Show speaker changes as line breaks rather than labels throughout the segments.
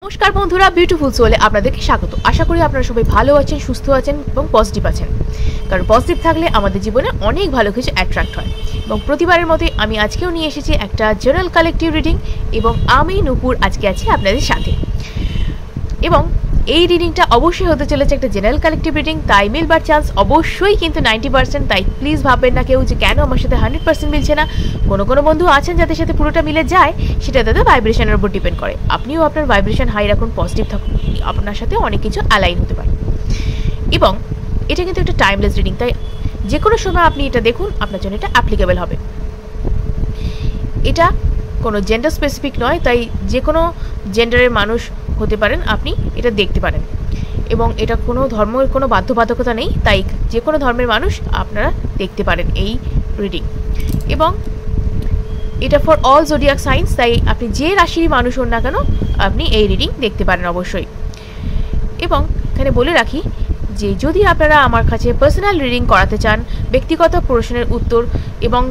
নমস্কার বন্ধুরা, বিউটিফুল সোলে আপনাদেরকে স্বাগত। আশা করি আপনারা সবাই ভালো আছেন, সুস্থ আছেন এবং পজিটিভ আছেন, কারণ পজিটিভ থাকলে আমাদের জীবনে অনেক ভালো কিছু অ্যাট্রাক্ট হয়। এবং প্রতিবারের মতোই আমি আজকেও নিয়ে এসেছি একটা জেনারেল কালেকটিভ রিডিং, এবং আমি নূপুর আজকে আছি আপনাদের সাথে। এবং এই রিডিংটা অবশ্যই হতে চলেছে একটা জেনারেল কালেকটিভ রিডিং, তাই মিলবার চান্স অবশ্যই কিন্তু 90%। তাই প্লিজ ভাববেন না কেউ যে কেন আমার সাথে 100% মিলছে না। কোনো কোনো বন্ধু আছেন যাদের সাথে পুরোটা মিলে যায়, সেটা তাদের ভাইব্রেশনের উপর ডিপেন্ড করে। আপনিও আপনার ভাইব্রেশন হাই রাখুন, পজিটিভ থাকুন, আপনার সাথে অনেক কিছু অ্যালাইন হতে পারে। এবং এটা কিন্তু একটা টাইমলেস রিডিং, তাই যে কোনো সময় আপনি এটা দেখুন, আপনার জন্য এটা অ্যাপ্লিকেবল হবে। এটা কোনো জেন্ডার স্পেসিফিক নয়, তাই যে কোনো জেন্ডারের মানুষ হতে পারেন, আপনি এটা দেখতে পারেন। এবং এটা কোনো ধর্মের কোনো বাধ্যবাধকতা নেই, তাই যে কোনো ধর্মের মানুষ আপনারা দেখতে পারেন এই রিডিং। এবং এটা ফর অল জোডিয়াক সাইন্স, তাই আপনি যে রাশির মানুষ হন না কেন আপনি এই রিডিং দেখতে পারেন অবশ্যই। এবং এখানে বলে রাখি যে যদি আপনারা আমার কাছে পার্সোনাল রিডিং করাতে চান, ব্যক্তিগত প্রশ্নের উত্তর এবং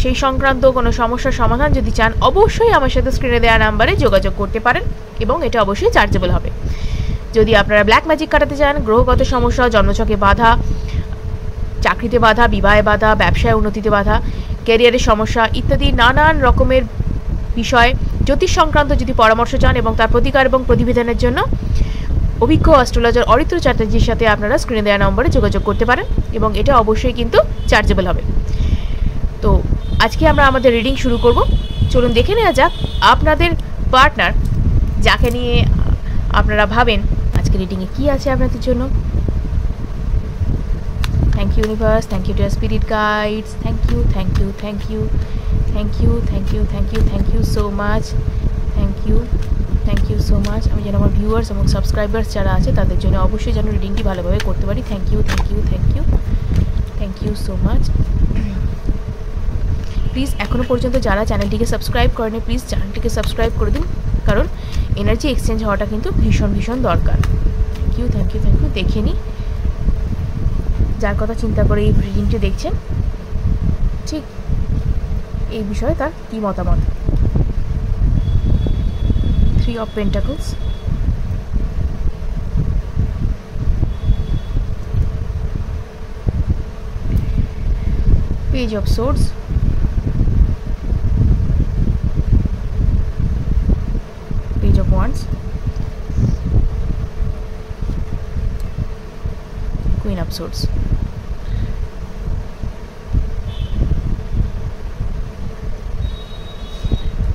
সেই সংক্রান্ত কোনো সমস্যার সমাধান যদি চান, অবশ্যই আমার সাথে স্ক্রিনে দেওয়া নাম্বারে যোগাযোগ করতে পারেন, এবং এটা অবশ্যই চার্জেবল হবে। যদি আপনারা ব্ল্যাক ম্যাজিক কাটাতে চান, গ্রহগত সমস্যা, জন্মছকে বাধা, চাকরিতে বাধা, বিবাহে বাধা, ব্যবসায় উন্নতিতে বাধা, ক্যারিয়ারের সমস্যা ইত্যাদি নানান রকমের বিষয় জ্যোতিষ সংক্রান্ত যদি পরামর্শ চান এবং তার প্রতিকার এবং প্রতিবিধানের জন্য অভিজ্ঞ অ্যাস্ট্রোলজার অরিত্র চ্যাটার্জির সাথে আপনারা স্ক্রিনে দেওয়া নম্বরে যোগাযোগ করতে পারেন, এবং এটা অবশ্যই কিন্তু চার্জেবল হবে। তো আজকে আমরা আমাদের রিডিং শুরু করব। চলুন দেখে নেওয়া যাক আপনাদের পার্টনার, যাকে নিয়ে আপনারা ভাবেন আজকে রিডিংয়ে কী আছে আপনাদের জন্য। Thank you universe, thank you dear spirit guides, thank you, thank you, thank you, thank you, thank you, thank you, thank you so much, thank you, thank you so much. আমি যেন আমার ভিউয়ার্স এবং subscribers যারা আছে তাদের জন্য অবশ্যই যেন রিডিংটি ভালোভাবে করতে পারি। Thank you, thank you, thank you, thank you so much. Please এখনও পর্যন্ত যারা চ্যানেলটিকে সাবস্ক্রাইব করেনি, প্লিজ চ্যানেলটিকে সাবস্ক্রাইব করে দিন, কারণ এনার্জি এক্সচেঞ্জ হওয়াটা কিন্তু ভীষণ ভীষণ দরকার। Thank you, thank you, thank you. দেখে নিই যার কথা চিন্তা করে এই রিডিংটি দেখছেন, ঠিক এই বিষয়ে তার কী মতামত। 3 of Pentacles, Page of Swords, Page of Wands, Queen of Swords।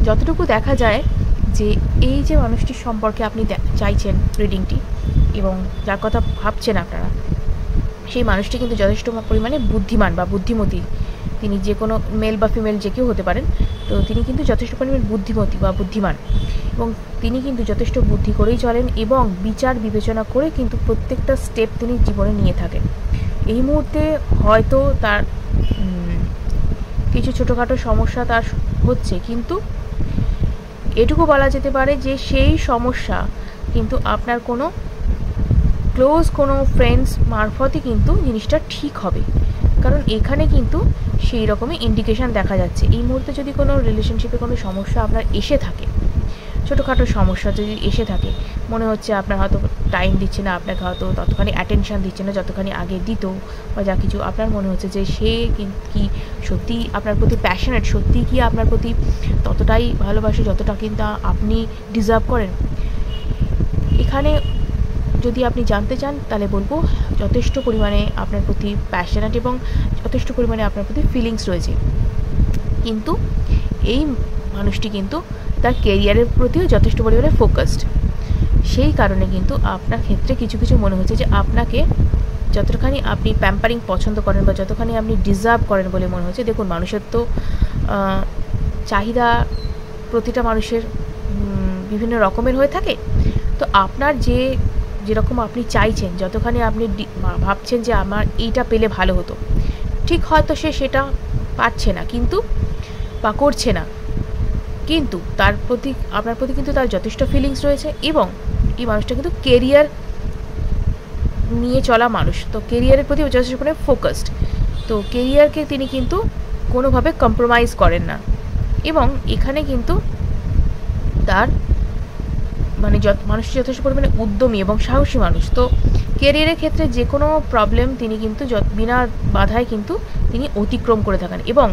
যতটুকু দেখা যায় যে এই যে মানুষটির সম্পর্কে আপনি চাইছেন রিডিংটি এবং যার কথা ভাবছেন আপনারা, সেই মানুষটি কিন্তু যথেষ্ট পরিমাণে বুদ্ধিমান বা বুদ্ধিমতী। তিনি যে কোনো মেল বা ফিমেল যে কেউ হতে পারেন, তো তিনি কিন্তু যথেষ্ট পরিমাণে বুদ্ধিমতী বা বুদ্ধিমান, এবং তিনি কিন্তু যথেষ্ট বুদ্ধি করেই চলেন এবং বিচার বিবেচনা করে কিন্তু প্রত্যেকটা স্টেপ তিনি জীবনে নিয়ে থাকেন। এই মুহূর্তে হয়তো তার কিছু ছোটোখাটো সমস্যা তার হচ্ছে, কিন্তু এটুকু বলা যেতে পারে যে সেই সমস্যা কিন্তু আপনার কোনো ক্লোজ কোনো ফ্রেন্ডস মারফতই কিন্তু জিনিসটা ঠিক হবে, কারণ এখানে কিন্তু সেই রকমই ইন্ডিকেশান দেখা যাচ্ছে। এই মুহূর্তে যদি কোনো রিলেশনশিপে কোনো সমস্যা আপনার এসে থাকে, ছোটোখাটো সমস্যা যদি এসে থাকে, মনে হচ্ছে আপনার হয়তো টাইম দিচ্ছে না, আপনাকে হয়তো ততখানি অ্যাটেনশান দিচ্ছে না যতখানি আগে দিত, বা যা কিছু আপনার মনে হচ্ছে যে সে কি সত্যি আপনার প্রতি প্যাশনেট, সত্যি কি আপনার প্রতি ততটাই ভালোবাসে যতটা কিন্তু আপনি ডিজার্ভ করেন। এখানে যদি আপনি জানতে চান তাহলে বলবো যথেষ্ট পরিমাণে আপনার প্রতি প্যাশনেট এবং যথেষ্ট পরিমাণে আপনার প্রতি ফিলিংস রয়েছে, কিন্তু এই মানুষটি কিন্তু তার কেরিয়ারের প্রতিও যথেষ্ট পরিমাণে ফোকাসড। সেই কারণে কিন্তু আপনার ক্ষেত্রে কিছু কিছু মনে হচ্ছে যে আপনাকে যতখানি আপনি প্যাম্পারিং পছন্দ করেন বা যতখানি আপনি ডিজার্ভ করেন বলে মনে হচ্ছে। দেখুন, মানুষের তো চাহিদা প্রতিটা মানুষের বিভিন্ন রকমের হয়ে থাকে, তো আপনার যেরকম আপনি চাইছেন, যতখানি আপনি ভাবছেন যে আমার এইটা পেলে ভালো হতো, ঠিক হয়তো সে সেটা পাচ্ছে না কিন্তু বা করছে না, কিন্তু তার প্রতি আপনার প্রতি কিন্তু তার যথেষ্ট ফিলিংস রয়েছে। এবং এই মানুষটা কিন্তু কেরিয়ার নিয়ে চলা মানুষ, তো কেরিয়ারের প্রতি যথেষ্ট পরিমাণে ফোকাসড, তো কেরিয়ারকে তিনি কিন্তু কোনোভাবে কম্প্রোমাইজ করেন না। এবং এখানে কিন্তু তার মানে মানুষটি যথেষ্ট পরিমাণে উদ্যমী এবং সাহসী মানুষ। তো কেরিয়ারের ক্ষেত্রে যে কোনো প্রবলেম তিনি কিন্তু বিনা বাধায় কিন্তু তিনি অতিক্রম করে থাকেন, এবং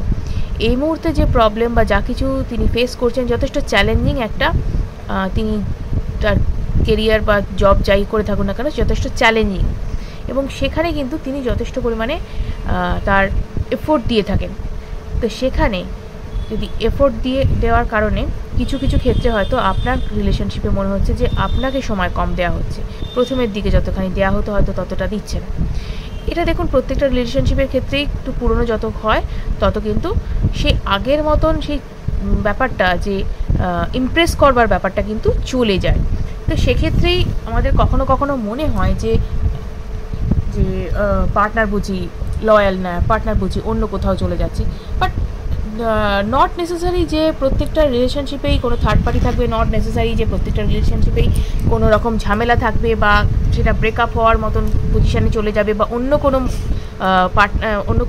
এই মুহূর্তে যে প্রবলেম বা যা কিছু তিনি ফেস করছেন যথেষ্ট চ্যালেঞ্জিং একটা, তিনি তার কেরিয়ার বা জব যাই করে থাকুন না কেন যথেষ্ট চ্যালেঞ্জিং, এবং সেখানে কিন্তু তিনি যথেষ্ট পরিমাণে তার এফোর্ট দিয়ে থাকেন। তো সেখানে যদি এফোর্ট দেওয়ার কারণে কিছু কিছু ক্ষেত্রে হয়তো আপনার রিলেশনশিপে মনে হচ্ছে যে আপনাকে সময় কম দেওয়া হচ্ছে, প্রথমের দিকে যতখানি দেওয়া হতো হয়তো ততটা দিচ্ছে না। এটা দেখুন প্রত্যেকটা রিলেশনশিপের ক্ষেত্রেই একটু পুরনো যত হয় তত কিন্তু সেই আগের মতন সেই ব্যাপারটা যে ইমপ্রেস করবার ব্যাপারটা কিন্তু চলে যায়। তো সেক্ষেত্রেই আমাদের কখনো কখনো মনে হয় যে পার্টনার বুঝি লয়াল না, পার্টনার বুঝি অন্য কোথাও চলে যাচ্ছে। বাট নট নেসেসারি যে প্রত্যেকটা রিলেশনশিপেই কোনো থার্ড পার্টি থাকবে, নট নেসেসারি যে প্রত্যেকটা রিলেশনশিপেই কোনো রকম ঝামেলা থাকবে বা সেটা ব্রেকআপ হওয়ার মতন পজিশানে চলে যাবে বা অন্য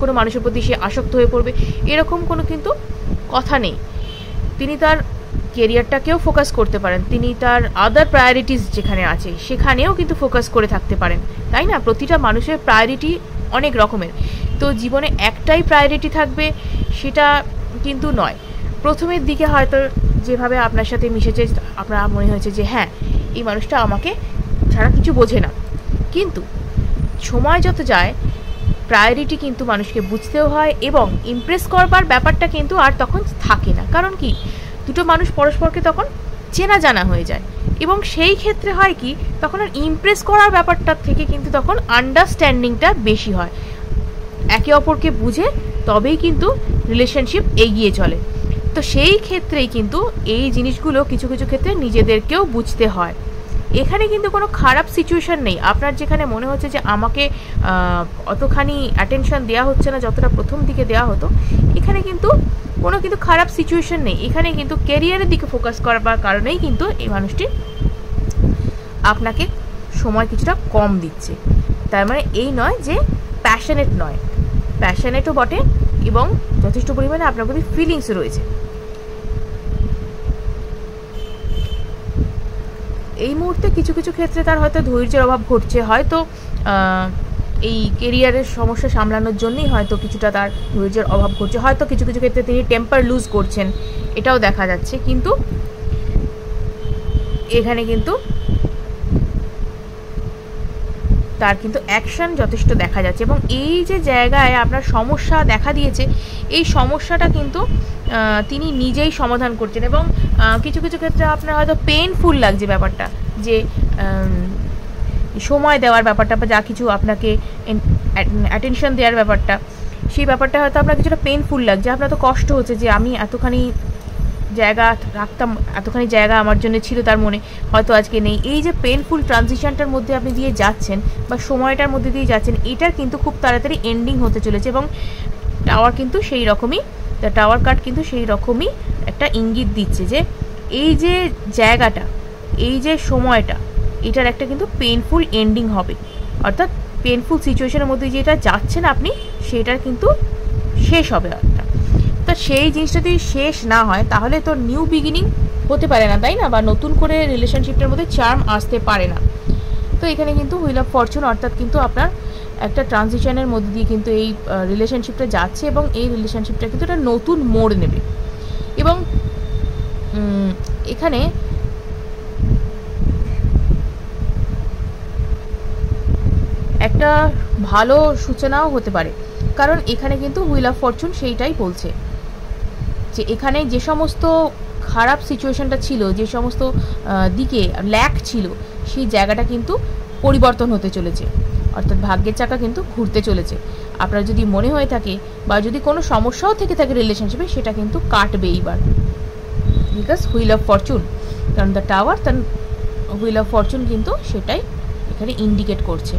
কোনো মানুষের প্রতি সে আসক্ত হয়ে পড়বে, এরকম কোনো কিন্তু কথা নেই। তিনি তার কেরিয়ারটাকেও ফোকাস করতে পারেন, তিনি তার আদার প্রায়োরিটিস যেখানে আছে সেখানেও কিন্তু ফোকাস করে থাকতে পারেন, তাই না? প্রতিটা মানুষের প্রায়োরিটি অনেক রকমের, তো জীবনে একটাই প্রায়োরিটি থাকবে সেটা কিন্তু নয়। প্রথমের দিকে হয়তো যেভাবে আপনার সাথে মিশেছে আপনার মনে হয়েছে যে হ্যাঁ এই মানুষটা আমাকে ছাড়া কিছু বোঝে না, কিন্তু সময় যত যায় প্রায়োরিটি কিন্তু মানুষকে বুঝতেও হয়, এবং ইমপ্রেস করবার ব্যাপারটা কিন্তু আর তখন থাকে না। কারণ কি, দুটো মানুষ পরস্পরকে তখন চেনা জানা হয়ে যায়, এবং সেই ক্ষেত্রে হয় কি তখন আর ইমপ্রেস করার ব্যাপারটার থেকে কিন্তু তখন আন্ডারস্ট্যান্ডিংটা বেশি হয়, একে অপরকে বুঝে তবেই কিন্তু রিলেশনশিপ এগিয়ে চলে। তো সেই ক্ষেত্রেই কিন্তু এই জিনিসগুলো কিছু কিছু ক্ষেত্রে নিজেদেরকেও বুঝতে হয়। এখানে কিন্তু কোনো খারাপ সিচুয়েশান নেই। আপনার যেখানে মনে হচ্ছে যে আমাকে অতখানি অ্যাটেনশন দেওয়া হচ্ছে না যতটা প্রথম দিকে দেওয়া হতো, এখানে কিন্তু কোনো কিন্তু খারাপ সিচুয়েশান নেই। এখানে কিন্তু ক্যারিয়ারের দিকে ফোকাস করবার কারণেই কিন্তু এই মানুষটি আপনাকে সময় কিছুটা কম দিচ্ছে। তার মানে এই নয় যে প্যাশনেট নয়, প্যাশনেটও বটে এবং যথেষ্ট পরিমাণে আপনার প্রতি ফিলিংস রয়েছে। এই মুহূর্তে কিছু কিছু ক্ষেত্রে তার হয়তো ধৈর্যের অভাব ঘটছে, হয়তো এই কেরিয়ারের সমস্যা সামলানোর জন্যই হয়তো কিছুটা তার ধৈর্যের অভাব ঘটছে, হয়তো কিছু কিছু ক্ষেত্রে তিনি টেম্পার লুজ করছেন, এটাও দেখা যাচ্ছে। কিন্তু এখানে কিন্তু তার কিন্তু অ্যাকশন যথেষ্ট দেখা যাচ্ছে, এবং এই যে জায়গায় আপনার সমস্যা দেখা দিয়েছে এই সমস্যাটা কিন্তু তিনি নিজেই সমাধান করছেন, এবং কিছু কিছু ক্ষেত্রে আপনার হয়তো পেইনফুল লাগছে ব্যাপারটা, যে সময় দেওয়ার ব্যাপারটা বা যা কিছু আপনাকে অ্যাটেনশন দেওয়ার ব্যাপারটা, সেই ব্যাপারটা হয়তো আপনার কিছুটা পেইনফুল লাগছে। আপনার তো কষ্ট হচ্ছে যে আমি এতখানি জায়গা রাখতাম, এতখানি জায়গা আমার জন্য ছিল তার মনে, হয়তো আজকে নেই। এই যে পেইনফুল ট্রানজিশনটার মধ্যে আপনি দিয়ে যাচ্ছেন বা সময়টার মধ্যে দিয়ে যাচ্ছেন, এটার কিন্তু খুব তাড়াতাড়ি এন্ডিং হতে চলেছে, এবং টাওয়ার কিন্তু সেই রকমই, টাওয়ার কার্ড কিন্তু সেই রকমই একটা ইঙ্গিত দিচ্ছে যে এই যে জায়গাটা, এই যে সময়টা, এটার একটা কিন্তু পেইনফুল এন্ডিং হবে, অর্থাৎ পেইনফুল সিচুয়েশনের মধ্যে যেটা যাচ্ছেন আপনি সেটার কিন্তু শেষ হবে একটা। তো সেই জিনিসটা যদি শেষ না হয় তাহলে তো নিউ বিগিনিং হতে পারে না, তাই না? বা নতুন করে রিলেশনশিপটার মধ্যে চার্ম আসতে পারে না। তো এখানে কিন্তু হুইল অফ ফরচুন, অর্থাৎ কিন্তু আপনার একটা ট্রানজিশনের মধ্যে দিয়ে কিন্তু এই রিলেশনশিপটা যাচ্ছে, এবং এই রিলেশনশিপটা কিন্তু একটা নতুন মোড় নেবে। এবং এখানে একটা ভালো সূচনাও হতে পারে, কারণ এখানে কিন্তু হুইল অফ ফরচুন সেইটাই বলছে যে এখানে যে সমস্ত খারাপ সিচুয়েশনটা ছিল, যে সমস্ত দিকে ল্যাক ছিল, সেই জায়গাটা কিন্তু পরিবর্তন হতে চলেছে, অর্থাৎ ভাগ্যের চাকা কিন্তু ঘুরতে চলেছে। আপনার যদি মনে হয়ে থাকে বা যদি কোনো সমস্যাও থেকে থাকে রিলেশনশিপে, সেটা কিন্তু কাটবে এইবার, বিকজ হুইল অফ ফরচুন, কারণ দ্য টাওয়ার, তার হুইল অফ ফরচুন কিন্তু সেটাই এখানে ইন্ডিকেট করছে।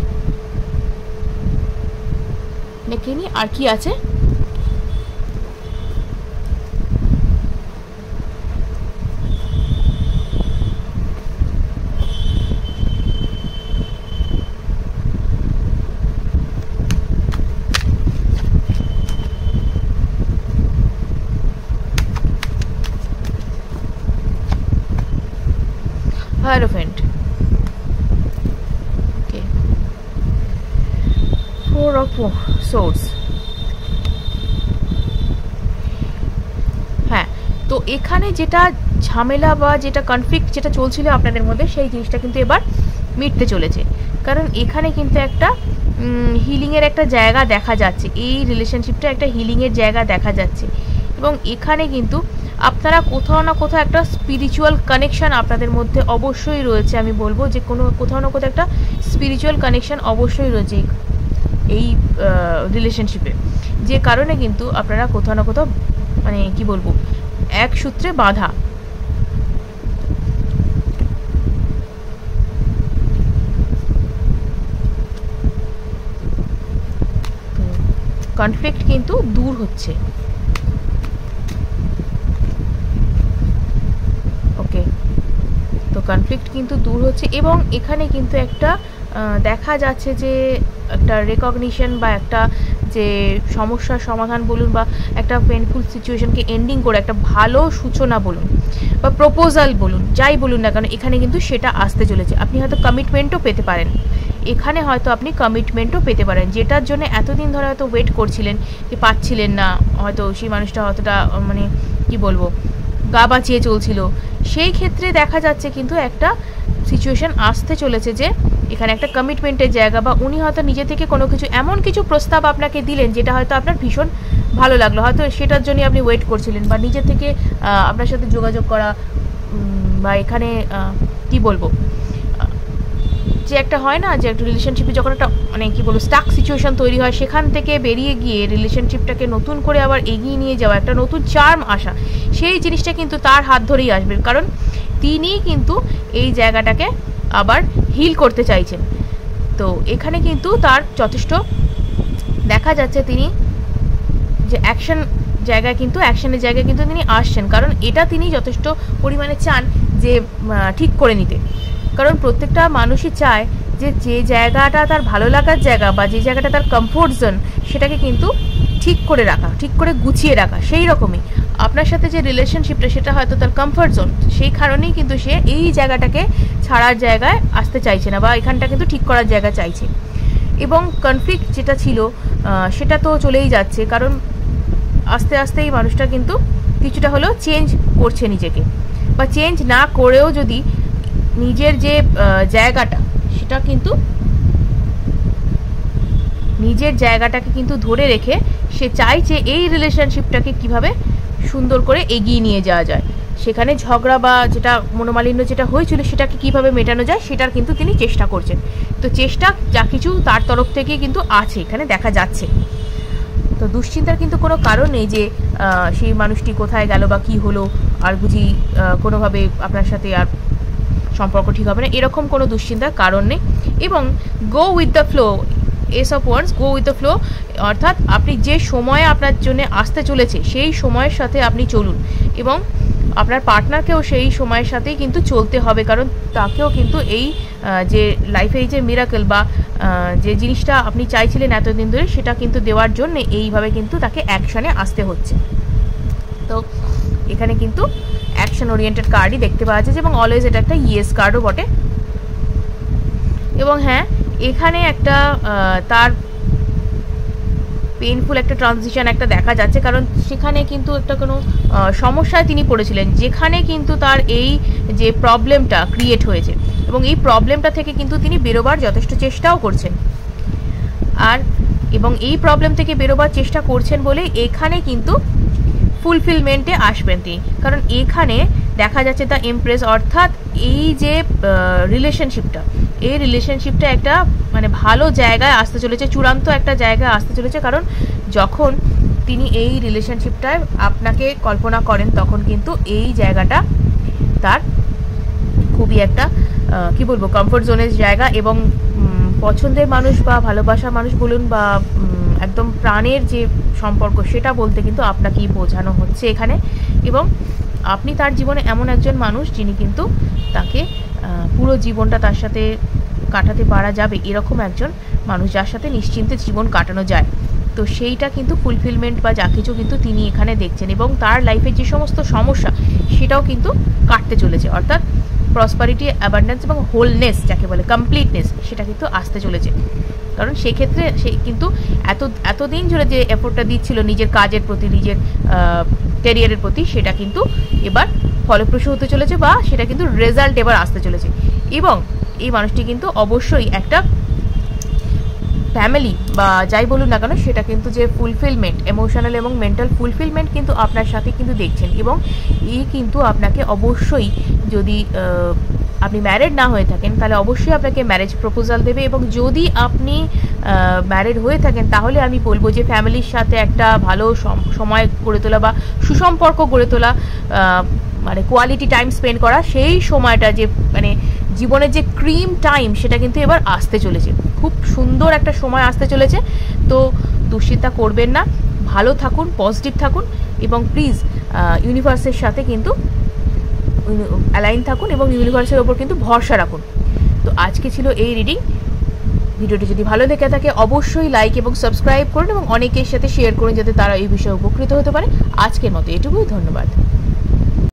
দেখে নি আর কি আছে। হায়ারোফেন্ট। Okay, 4 of swords। হ্যাঁ, তো এখানে যেটা ঝামেলা বা যেটা কনফ্লিক্ট যেটা চলছিল আপনাদের মধ্যে, সেই জিনিসটা কিন্তু এবার মিটতে চলেছে। কারণ এখানে কিন্তু একটা হিলিংয়ের একটা জায়গা দেখা যাচ্ছে, এই রিলেশনশিপটা একটা হিলিংয়ের জায়গা দেখা যাচ্ছে। এবং এখানে কিন্তু আপনারা কোথাও না কোথাও একটা স্পিরিচুয়াল কানেকশান আপনাদের মধ্যে অবশ্যই রয়েছে। আমি বলবো যে কোথাও না কোথাও একটা স্পিরিচুয়াল কানেকশান অবশ্যই রয়েছে এই রিলেশনশিপে, যে কারণে কিন্তু আপনারা কোথাও না কোথাও মানে কি বলবো, এক সূত্রে বাঁধা। কনফ্লিক্ট কিন্তু দূর হচ্ছে। ওকে, তো কনফ্লিক্ট কিন্তু দূর হচ্ছে এবং এখানে কিন্তু একটা দেখা যাচ্ছে যে একটা রেকগনিশন বা একটা যে সমস্যার সমাধান বলুন বা একটা পেনফুল সিচুয়েশনকে এন্ডিং করে একটা ভালো সূচনা বলুন বা প্রপোজাল বলুন, যাই বলুন না কেন, এখানে কিন্তু সেটা আসতে চলেছে। আপনি হয়তো কমিটমেন্টও পেতে পারেন, এখানে হয়তো আপনি কমিটমেন্টও পেতে পারেন, যেটার জন্য এতদিন ধরে হয়তো ওয়েট করছিলেন যে পাচ্ছিলেন না, হয়তো সেই মানুষটা অতটা মানে কি বলবো গা বাঁচিয়ে চলছিল। সেই ক্ষেত্রে দেখা যাচ্ছে কিন্তু একটা সিচুয়েশন আসতে চলেছে যে এখানে একটা কমিটমেন্টের জায়গা, বা উনি হয়তো নিজে থেকে কোনো কিছু এমন কিছু প্রস্তাব আপনাকে দিলেন যেটা হয়তো আপনার ভীষণ ভালো লাগলো, হয়তো সেটার জন্যই আপনি ওয়েট করছিলেন, বা নিজে থেকে আপনার সাথে যোগাযোগ করা, বা এখানে কি বলবো যে একটা হয় না যে একটা রিলেশনশিপে যখন একটা মানে কি বলবো স্টাক সিচুয়েশন তৈরি হয়, সেখান থেকে বেরিয়ে গিয়ে রিলেশনশিপটাকে নতুন করে আবার এগিয়ে নিয়ে যাওয়া, একটা নতুন চার্ম আসা, সেই জিনিসটা কিন্তু তার হাত ধরেই আসবে। কারণ তিনি কিন্তু এই জায়গাটাকে আবার হিল করতে চাইছেন। তো এখানে কিন্তু তার যথেষ্ট দেখা যাচ্ছে তিনি যে অ্যাকশনের জায়গায় কিন্তু তিনি আসছেন, কারণ এটা তিনি যথেষ্ট পরিমাণে চান যে ঠিক করে নিতে। কারণ প্রত্যেকটা মানুষই চায় যে জায়গাটা তার ভালো লাগার জায়গা বা যে জায়গাটা তার কমফোর্ট জোন, সেটাকে কিন্তু ঠিক করে রাখা, ঠিক করে গুছিয়ে রাখা। সেই রকমই আপনার সাথে যে রিলেশনশিপটা, সেটা হয়তো তার কমফোর্ট জোন, সেই কারণেই কিন্তু সে এই জায়গাটাকে ছাড়ার জায়গায় আসতে চাইছে না, বা এখানটা কিন্তু ঠিক করার জায়গা চাইছে। এবং কনফ্লিক্ট যেটা ছিল সেটা তো চলেই যাচ্ছে, কারণ আস্তে আস্তে এই মানুষটা কিন্তু কিছুটা হলেও চেঞ্জ করছে নিজেকে, বা চেঞ্জ না করেও যদি নিজের যে জায়গাটা, সেটা কিন্তু নিজের জায়গাটাকে কিন্তু ধরে রেখে সে চাইছে এই রিলেশনশিপটাকে কিভাবে সুন্দর করে এগিয়ে নিয়ে যাওয়া যায়, সেখানে ঝগড়া বা যেটা মনোমালিন্য যেটা হয়েছিল সেটাকে কিভাবে মেটানো যায় সেটার কিন্তু তিনি চেষ্টা করছেন। তো চেষ্টা যা কিছু তার তরফ থেকে কিন্তু আছে, এখানে দেখা যাচ্ছে। তো দুশ্চিন্তার কিন্তু কোনো কারণ নেই যে সেই মানুষটি কোথায় গেল বা কি হলো, আর বুঝি কোনোভাবে আপনার সাথে আর সম্পর্ক ঠিক হবে না, এরকম কোনো দুশ্চিন্তার কারণ নেই। এবং go with the flow, S of wands, go with the flow, অর্থাৎ আপনি যে সময়ে আপনার জন্য আসতে চলেছে সেই সময়ের সাথে আপনি চলুন, এবং আপনার পার্টনারকেও সেই সময়ের সাথেই কিন্তু চলতে হবে, কারণ তাকেও কিন্তু এই যে লাইফে এই যে মিরাকেল বা যে জিনিসটা আপনি চাইছিলেন এতদিন ধরে, সেটা কিন্তু দেওয়ার জন্য এইভাবে কিন্তু তাকে অ্যাকশনে আসতে হচ্ছে। তো এখানে কিন্তু অ্যাকশন ওরিয়েন্টেড কার্ডই দেখতে পাওয়া যাচ্ছে, এবং অলওয়েজ এটা একটা ইয়েস কার্ডও বটে। এবং হ্যাঁ, এখানে একটা তার পেইনফুল একটা ট্রানজিশন একটা দেখা যাচ্ছে, কারণ সেখানে কিন্তু একটা কোনো সমস্যায় তিনি পড়েছিলেন, যেখানে কিন্তু তার এই যে প্রবলেমটা ক্রিয়েট হয়েছে, এবং এই প্রবলেমটা থেকে কিন্তু তিনি বেরোবার যথেষ্ট চেষ্টাও করছেন। এবং এই প্রবলেম থেকে বেরোবার চেষ্টা করছেন বলে এখানে কিন্তু ফুলফিলমেন্টে আসবেন তিনি, কারণ এখানে দেখা যাচ্ছে দ্য এমপ্রেস, অর্থাৎ এই যে রিলেশনশিপটা একটা মানে ভালো জায়গায় আসতে চলেছে, চূড়ান্ত একটা জায়গায় আসতে চলেছে। কারণ যখন তিনি এই রিলেশনশিপটায় আপনাকে কল্পনা করেন, তখন কিন্তু এই জায়গাটা তার খুবই একটা কি বলবো কমফোর্ট জোনের জায়গা, এবং পছন্দের মানুষ বা ভালোবাসার মানুষ বলুন বা একদম প্রাণের যে সম্পর্ক, সেটা বলতে কিন্তু আপনাকেই বোঝানো হচ্ছে এখানে। এবং আপনি তার জীবনে এমন একজন মানুষ যিনি কিন্তু তাকে পুরো জীবনটা তার সাথে কাটাতে পারা যাবে, এরকম একজন মানুষ যার সাথে নিশ্চিন্তে জীবন কাটানো যায়। তো সেইটা কিন্তু ফুলফিলমেন্ট বা যা কিছু কিন্তু তিনি এখানে দেখছেন, এবং তার লাইফের যে সমস্ত সমস্যা সেটাও কিন্তু কাটতে চলেছে। অর্থাৎ প্রসপারিটি, অ্যাবান্ডেন্স এবং হোলনেস যাকে বলে, কমপ্লিটনেস, সেটা কিন্তু আসতে চলেছে। কারণ সেক্ষেত্রে সে কিন্তু এতদিন ধরে যে এফোর্টটা দিচ্ছিল নিজের কাজের প্রতি, নিজের ক্যারিয়ারের প্রতি, সেটা কিন্তু এবার ফলপ্রসূ হতে চলেছে, বা সেটা কিন্তু রেজাল্ট এবার আসতে চলেছে। এবং এই মানুষটি কিন্তু অবশ্যই একটা ফ্যামিলি বা যাই বলুন না কেন, সেটা কিন্তু যে ফুলফিলমেন্ট, ইমোশনাল এবং মেন্টাল ফুলফিলমেন্ট কিন্তু আপনার সাথে কিন্তু দেখছেন। এবং এই কিন্তু আপনাকে অবশ্যই, যদি আপনি ম্যারিড না হয়ে থাকেন তাহলে অবশ্যই আপনাকে ম্যারেজ প্রপোজাল দেবে। এবং যদি আপনি ম্যারিড হয়ে থাকেন তাহলে আমি বলবো যে ফ্যামিলির সাথে একটা ভালো সময় গড়ে তোলা বা সুসম্পর্ক গড়ে তোলা, মানে কোয়ালিটি টাইম স্পেন্ড করা, সেই সময়টা যে মানে জীবনের যে ক্রিম টাইম, সেটা কিন্তু এবার আসতে চলেছে। খুব সুন্দর একটা সময় আসতে চলেছে। তো দুশ্চিন্তা করবেন না, ভালো থাকুন, পজিটিভ থাকুন, এবং প্লিজ ইউনিভার্সের সাথে কিন্তু অ্যালাইন থাকুন এবং ইউনিভার্সের ওপর কিন্তু ভরসা রাখুন। তো আজকে ছিল এই রিডিং। ভিডিওটি যদি ভালো লেগে থাকে অবশ্যই লাইক এবং সাবস্ক্রাইব করুন এবং অনেকের সাথে শেয়ার করুন, যাতে তারা এই বিষয়ে উপকৃত হতে পারে। আজকের মতো এটুকুই, ধন্যবাদ।